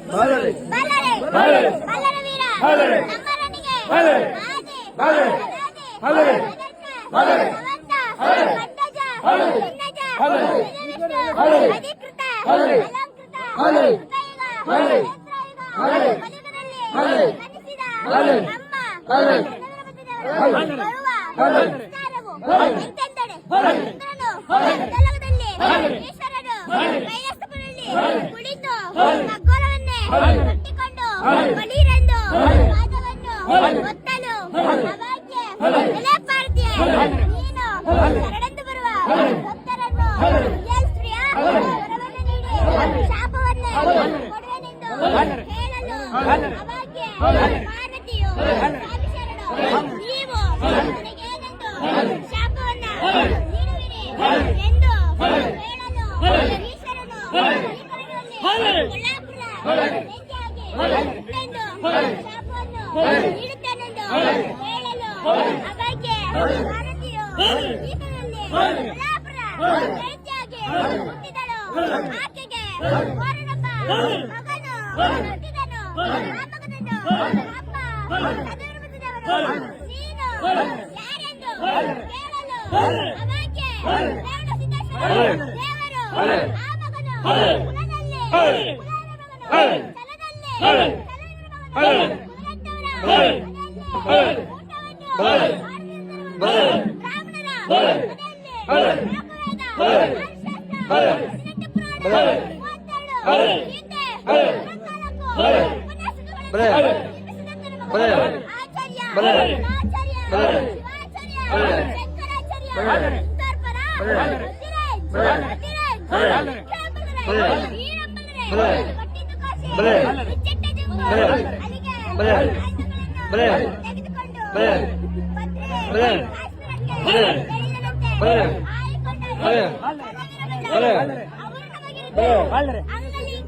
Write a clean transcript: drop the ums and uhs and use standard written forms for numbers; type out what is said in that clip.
ಬಲ್ಲರೆ ಬಲ್ಲರೆ ಬಲ್ಲರೆ ಬಲ್ಲರೆ ವೀರ ಬಲ್ಲರೆ ನಮ್ಮರನಿಗೆ ಬಲ್ಲರೆ ಆದಿ ಬಲ್ಲರೆ ಬಲ್ಲರೆ ಬಲ್ಲರೆ ಕಟ್ಟಜ ಬಲ್ಲರೆ ಚಿನ್ನಜ ಬಲ್ಲರೆ ವಿಷ್ಣು ಬಲ್ಲರೆ ಅಧಿಕೃತ ಬಲ್ಲರೆ ಅಲಂಕೃತ ಬಲ್ಲರೆ ಕೃತಯುಗ ಬಲ್ಲರೆ ಬಲ್ಲರೆ ಕಲಿಯುಗದಲ್ಲಿ ಬಲ್ಲರೆ ಜನಿಸಿದ ಬಲ್ಲರೆ ನಮ್ಮ ಬಲ್ಲರೆ ಜನರ ಬರುವ ಬಲ್ಲರೆ ಸಂಸ್ಕಾರವು ಬಲ್ಲರೆ ಎಂತೆಂದಡೆ ಬಲ್ಲರೆ ಇಂದ್ರನು ಜಲಗದಲ್ಲಿ ಈಶ್ವರನು ಕೈಲಾಸಪುರಲ್ಲಿ ಕುಳಿತು ಖಗೋಳವನ್ನೇ ಕಟ್ಟಿಕೊಂಡು ಬಲೀರೆಂದು ಪಾದವನ್ನು ಒತ್ತಲು ಅವಾಗ್ಯ ಎಲೆ ಪಾರ್ತಿಯ ನೀನು ಶರಣೆಂದು ಬರುವ ಭಕ್ತರನ್ನು ಏಲ್ಸ್ತ್ರೀಯ ವರವನ್ನು ನೀಡಿ ಶಾಪವನ್ನೇ ಕೊಡುವೆನೆಂದು ಹೇಳಲು ಅವಾಗ್ಯ ಪಾರ್ವತಿಯು ಸ್ವಾಮಿ ಶರಣು ನೀವು ನನಗೇನೆಂದು ಶಾಪವನ್ನ ನೀಡುವಿರಿ ಎಂದು ಹೇಳಲು ಈಶ್ವರನು ಈ ಕಡೆಯಲ್ಲಿ ಕೊಲ್ಲಾಪುರ ಬೆಂಕಿಯಾಗಿ ಹುಟ್ಟೆಂದು ಶಾಪವನ್ನು ನೀಡುತ್ತೇನೆಂದು ಹೇಳಲು ಅವಾಗ್ಯ ಪಾರ್ವತಿಯು ಈ ಕಡೆಯಲ್ಲಿ ಕೊಲ್ಲಾಪುರ ಬೆಂಕಿಯಾಗಿ ಹುಟ್ಟಿದಳು. ಆಕೆಗೆ ವರುಣಪ್ಪ ಮಗನು ಹುಟ್ಟಿದನು. ಆ ಮಗನನ್ನು ಅಪ್ಪ ಚತುರ್ಭುಜದವರು ನೀನು ಯಾರೆಂದು ಕೇಳಲು ಅವಾಗ್ಯ ರೇವಣಸಿದ್ದೇಶ್ವರ ದೇವರು ಆ ಮಗನು ಕುಲದಲ್ಲಿ ಛಲದಲ್ಲಿ ಅಂಗಲಿಂಗ